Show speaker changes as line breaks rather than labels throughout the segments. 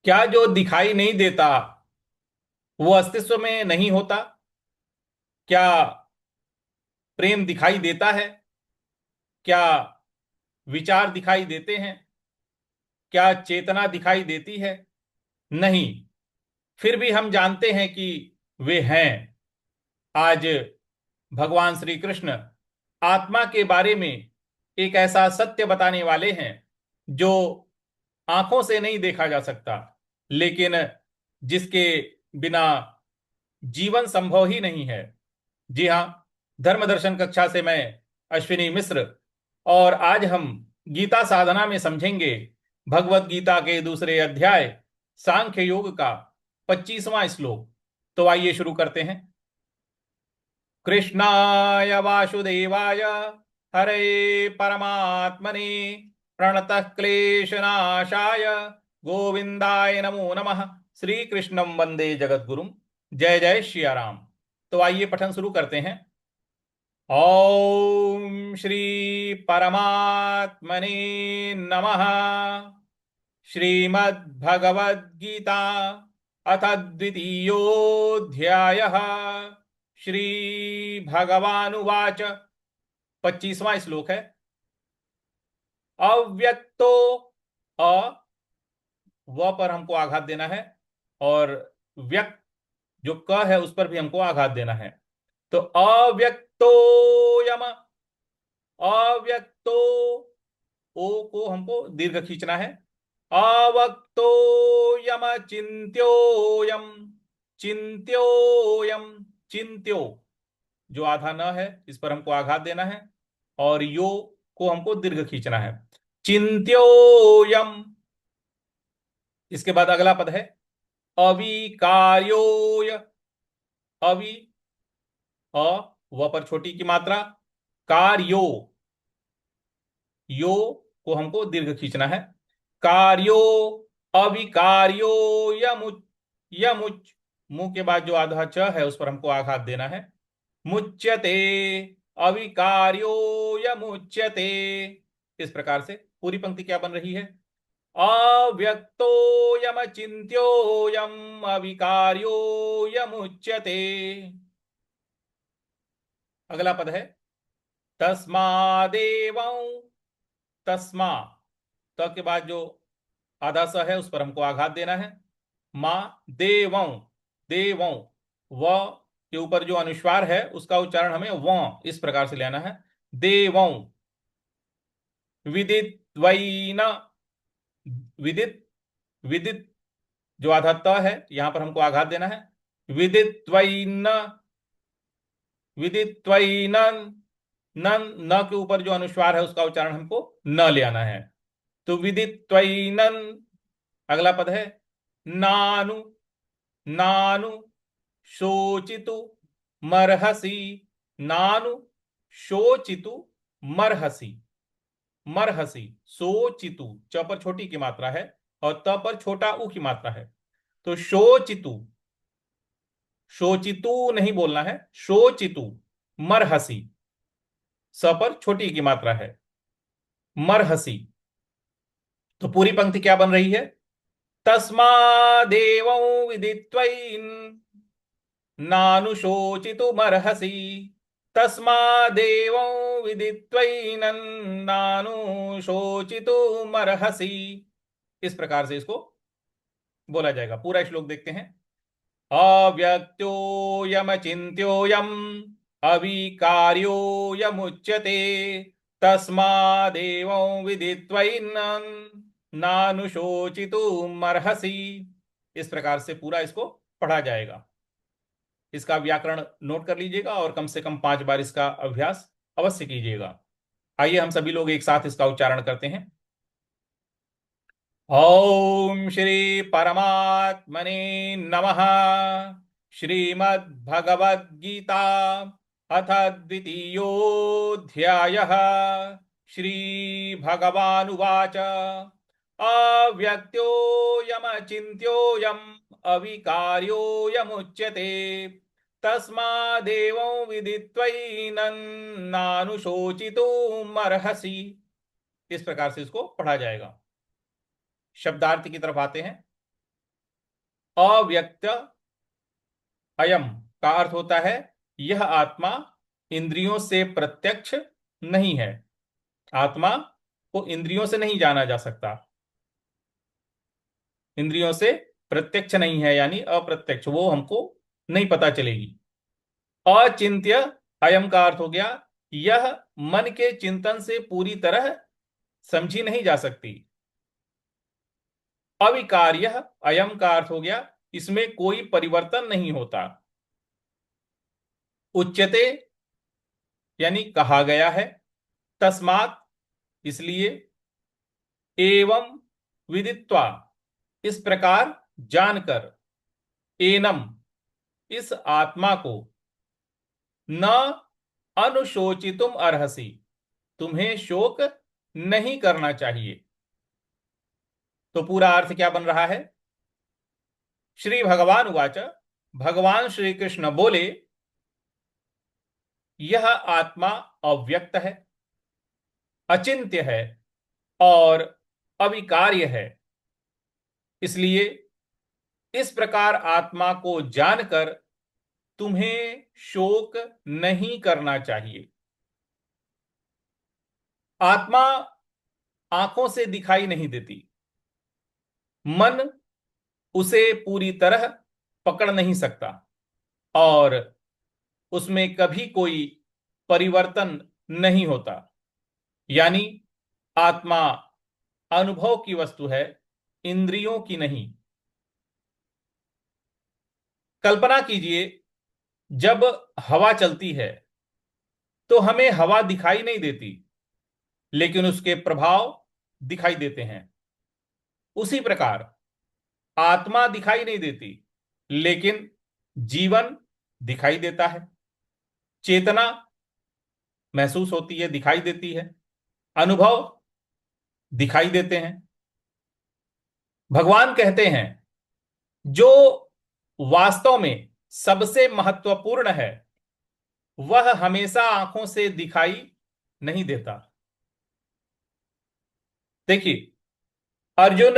क्या जो दिखाई नहीं देता वो अस्तित्व में नहीं होता? क्या प्रेम दिखाई देता है? क्या विचार दिखाई देते हैं? क्या चेतना दिखाई देती है? नहीं। फिर भी हम जानते हैं कि वे हैं। आज भगवान श्री कृष्ण आत्मा के बारे में एक ऐसा सत्य बताने वाले हैं जो आंखों से नहीं देखा जा सकता, लेकिन जिसके बिना जीवन संभव ही नहीं है। जी हाँ, धर्म दर्शन कक्षा से मैं अश्विनी मिश्र। और आज हम गीता साधना में समझेंगे भगवत गीता के दूसरे अध्याय सांख्य योग का 25वां श्लोक। तो आइए शुरू करते हैं। कृष्णाय वासुदेवाय हरे परमात्मने प्रणतः क्लेशनाशाय गोविंदाय नमो नमः। श्री कृष्णं वंदे जगद्गुरुम। जय जय श्री राम। तो आइए पठन शुरू करते हैं। ओम श्री परमात्मने नमः। श्रीमद्भगवद्गीता अथ द्वितीयोऽध्यायः। श्री भगवानुवाच। 25वां श्लोक है। अव्यक्तो अ व पर हमको आघात देना है, और व्यक्त जो क है उस पर भी हमको आघात देना है। तो अव्यक्तो यम, अव्यक्तो ओ को हमको दीर्घ खींचना है। अवक्तो यम चिंत्योयम, चिंत्योयम, चिंत्यो जो आधा न है इस पर हमको आघात देना है, और यो को हमको दीर्घ खींचना है। चिंत्योयम। इसके बाद अगला पद है अविकार्योय। अवि अ व पर छोटी की मात्रा, कार्यो यो को हमको दीर्घ खींचना है। कार्यो अविकार्यो यमुच, यमुच मुंह के बाद जो आधा च है उस पर हमको आघात देना है। मुच्यते अविकार्यो यमुच्यते। इस प्रकार से पूरी पंक्ति क्या बन रही है? अव्यक्तो यम चिंत्यो यम अविकार्यो यमुच्यते। अगला पद है तस्मादेवं। तस्मा त के बाद जो आधा स है उस पर हमको आघात देना है। मां देवं, देवं व के ऊपर जो अनुस्वार है उसका उच्चारण हमें व इस प्रकार से लेना है। देवं विदित वैन, विदित, विदित जो आधा त है यहां पर हमको आघात देना है। विदित वैन, विदित वैनन, नन न के ऊपर जो अनुस्वार है उसका उच्चारण हमको न ले आना है। तो विदित त्वैनन। अगला पद है नानु, नानु शोचितु मरहसी। नानु शोचितु मरहसी, मरहसी सोचितु च पर छोटी की मात्रा है और त पर छोटा उ की मात्रा है। तो शोचितु, शोचितु नहीं बोलना है, शोचितु मरहसी, स पर छोटी की मात्रा है, मरहसी। तो पूरी पंक्ति क्या बन रही है? तस्मादेवं विदित्वैन् नानुशोचितुमर्हसि। तस्मादेवं विदित्वैनन्नानुशोचितुमर्हसि। इस प्रकार से इसको बोला जाएगा। पूरा श्लोक देखते हैं। अव्यक्तोऽयमचिन्त्योऽयम् अविकार्योऽयमुच्यते तस्मादेवं विदित्वैनं नानुशोचितुमर्हसि। इस प्रकार से पूरा इसको पढ़ा जाएगा। इसका व्याकरण नोट कर लीजिएगा और कम से कम 5 बार इसका अभ्यास अवश्य कीजिएगा। आइए हम सभी लोग एक साथ इसका उच्चारण करते हैं। ओम श्री परमात्मने नमः। श्रीमद्भगवद्गीता अथ द्वितीयोऽध्यायः। श्री भगवानुवाच। अव्यक्तोऽयमचिन्त्योऽयम् अविकार्योऽयमुच्यते तस्मादेवं विदित्वैनन्नानुशोचितुमर्हसि। इस प्रकार से इसको पढ़ा जाएगा। शब्दार्थ की तरफ आते हैं। अव्यक्त अयम का अर्थ होता है यह आत्मा इंद्रियों से प्रत्यक्ष नहीं है। आत्मा को इंद्रियों से नहीं जाना जा सकता, इंद्रियों से प्रत्यक्ष नहीं है, यानी अप्रत्यक्ष, वो हमको नहीं पता चलेगी। अचिंत्य अयम का अर्थ हो गया यह मन के चिंतन से पूरी तरह समझी नहीं जा सकती। अविकार्य अयम का अर्थ हो गया इसमें कोई परिवर्तन नहीं होता। उच्यते यानी कहा गया है, तस्मात् इसलिए, एवं विदित्वा इस प्रकार जानकर, एनम इस आत्मा को, न अनुशोचितुम अर्हसि तुम्हें शोक नहीं करना चाहिए। तो पूरा अर्थ क्या बन रहा है? श्री भगवान उवाच, भगवान श्री कृष्ण बोले, यह आत्मा अव्यक्त है, अचिंत्य है और अविकार्य है, इसलिए इस प्रकार आत्मा को जानकर तुम्हें शोक नहीं करना चाहिए। आत्मा आंखों से दिखाई नहीं देती, मन उसे पूरी तरह पकड़ नहीं सकता और उसमें कभी कोई परिवर्तन नहीं होता। यानी आत्मा अनुभव की वस्तु है, इंद्रियों की नहीं। कल्पना कीजिए, जब हवा चलती है तो हमें हवा दिखाई नहीं देती, लेकिन उसके प्रभाव दिखाई देते हैं। उसी प्रकार आत्मा दिखाई नहीं देती, लेकिन जीवन दिखाई देता है, चेतना महसूस होती है, दिखाई देती है, अनुभव दिखाई देते हैं। भगवान कहते हैं जो वास्तव में सबसे महत्वपूर्ण है वह हमेशा आंखों से दिखाई नहीं देता। देखिए, अर्जुन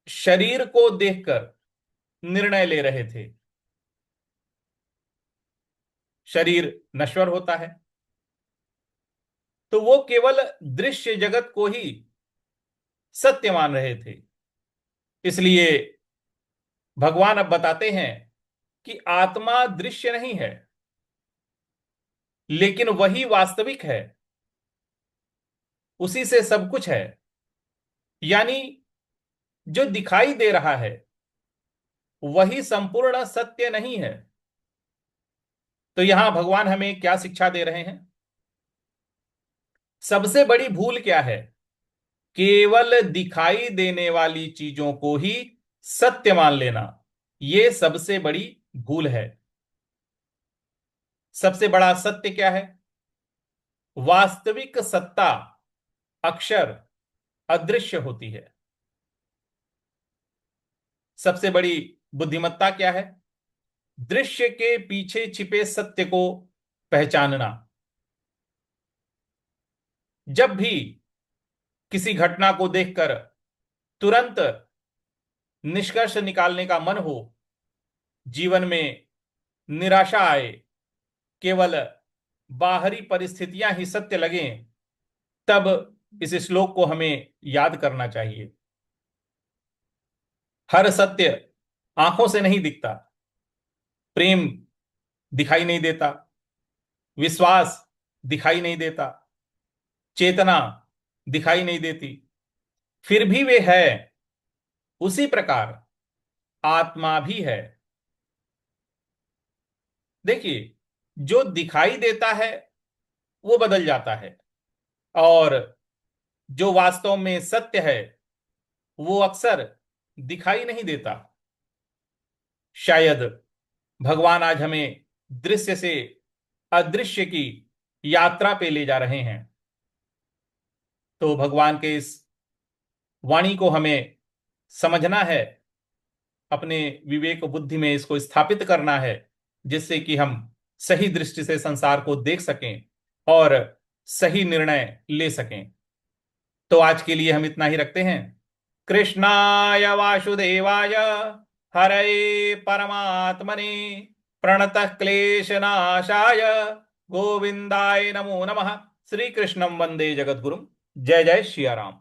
शरीर को देखकर निर्णय ले रहे थे। शरीर नश्वर होता है, तो वो केवल दृश्य जगत को ही सत्य मान रहे थे। इसलिए भगवान अब बताते हैं कि आत्मा दृश्य नहीं है, लेकिन वही वास्तविक है, उसी से सब कुछ है। यानी जो दिखाई दे रहा है वही संपूर्ण सत्य नहीं है। तो यहां भगवान हमें क्या शिक्षा दे रहे हैं? सबसे बड़ी भूल क्या है? केवल दिखाई देने वाली चीजों को ही सत्य मान लेना, यह सबसे बड़ी भूल है। सबसे बड़ा सत्य क्या है? वास्तविक सत्ता अक्षर अदृश्य होती है। सबसे बड़ी बुद्धिमत्ता क्या है? दृश्य के पीछे छिपे सत्य को पहचानना। जब भी किसी घटना को देखकर तुरंत निष्कर्ष निकालने का मन हो, जीवन में निराशा आए, केवल बाहरी परिस्थितियां ही सत्य लगें, तब इस श्लोक को हमें याद करना चाहिए। हर सत्य आंखों से नहीं दिखता। प्रेम दिखाई नहीं देता, विश्वास दिखाई नहीं देता, चेतना दिखाई नहीं देती, फिर भी वे है। उसी प्रकार आत्मा भी है। देखिए, जो दिखाई देता है वो बदल जाता है, और जो वास्तव में सत्य है वो अक्सर दिखाई नहीं देता। शायद भगवान आज हमें दृश्य से अदृश्य की यात्रा पे ले जा रहे हैं। तो भगवान के इस वाणी को हमें समझना है, अपने विवेक बुद्धि में इसको स्थापित करना है, जिससे कि हम सही दृष्टि से संसार को देख सकें और सही निर्णय ले सकें। तो आज के लिए हम इतना ही रखते हैं। कृष्णाय वासुदेवाय हरये परमात्मने प्रणतः क्लेशनाशाय गोविंदाय नमो नमः। श्री कृष्णं वंदे जगद्गुरुं। जय जय सिया राम।